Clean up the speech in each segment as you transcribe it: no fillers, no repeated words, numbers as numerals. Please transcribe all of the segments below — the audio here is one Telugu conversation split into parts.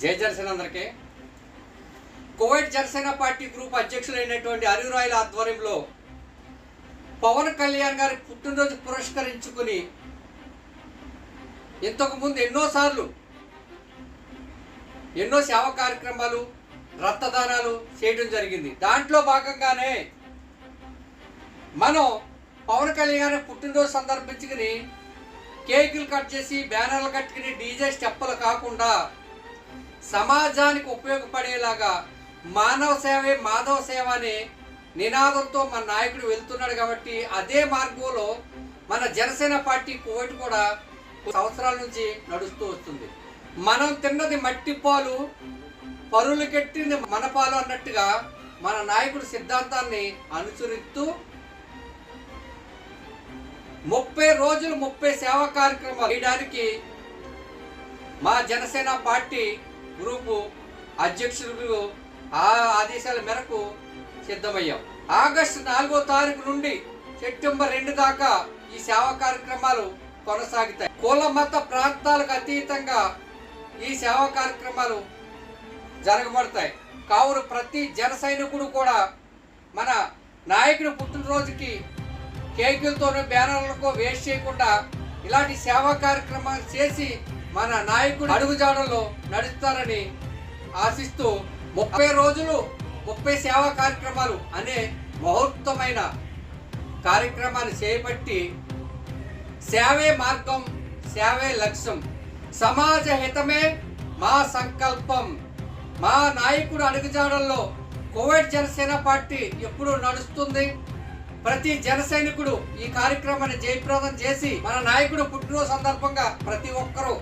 జై జనసేన అందరికీ. కువైట్ జనసేన పార్టీ గ్రూప్ అధ్యక్షులైనటువంటి హరి రాయల ఆధ్వర్యంలో పవన్ కళ్యాణ్ గారి పుట్టినరోజు పురస్కరించుకుని ఇంతకుముందు ఎన్నోసార్లు ఎన్నో సేవా కార్యక్రమాలు రక్తదానాలు చేయడం జరిగింది. దాంట్లో భాగంగానే మనం పవన్ కళ్యాణ్ గారి పుట్టినరోజు సందర్భించుకుని కేకులు కట్ చేసి బ్యానర్లు కట్టుకుని డీజే స్టెప్పులు కాకుండా సమాజానికి ఉపయోగపడేలాగా మానవ సేవే మాధవ సేవ అనే నినాదంతో మన నాయకుడు వెళ్తున్నాడు. కాబట్టి అదే మార్గంలో మన జనసేన పార్టీ కువైట్ కూడా సంవత్సరాల నుంచి నడుస్తూ వస్తుంది. మనం తిన్నది మట్టి పాలు, పరులు కెట్టింది మన పాలు అన్నట్టుగా మన నాయకుడు సిద్ధాంతాన్ని అనుసరిస్తూ 30 రోజులు 30 సేవా కార్యక్రమాలు చేయడానికి మా జనసేన పార్టీ గ్రూపు అధ్యక్షులు ఆదేశాల మేరకు సిద్ధమయ్యాం. ఆగస్టు 4వ తారీఖు నుండి సెప్టెంబర్ 2 దాకా ఈ సేవా కార్యక్రమాలు కొనసాగుతాయి. కుల మత ప్రాంతాలకు అతీతంగా ఈ సేవా కార్యక్రమాలు జరగబడతాయి. కావున ప్రతి జన సైనికుడు కూడా మన నాయకుడి పుట్టినరోజుకి కేకులతోనూ బ్యానర్లతో వేస్ట్ చేయకుండా ఇలాంటి సేవా కార్యక్రమాలు చేసి మన నాయకుడు అడుగుజాడల్లో నడుస్తారని ఆశిస్తూ 30 రోజులు 30 సేవా కార్యక్రమాలు అనే మహోత్తమైన కార్యక్రమాన్ని చేపట్టి సేవే మార్గం, సేవే లక్ష్యం, సమాజ హితమే మా సంకల్పం. మా నాయకుడు అడుగుజాడల్లో కువైట్ జనసేన పార్టీ ఎప్పుడూ నడుస్తుంది. ప్రతి జన సైనికుడు ఈ కార్యక్రమాన్ని జయప్రదం చేసి మన నాయకుడు పుట్టినరోజు సందర్భంగా ప్రతి ఒక్కరూ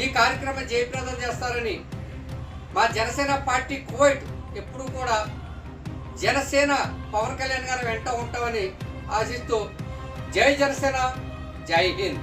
ఈ కార్యక్రమం జయప్రదం చేస్తారని మా జనసేన పార్టీ కువైట్ ఎప్పుడు కూడా జనసేన పవన్ కళ్యాణ్ గారు వెంట ఉంటామని ఆశిస్తూ జై జనసేన, జై హింద్.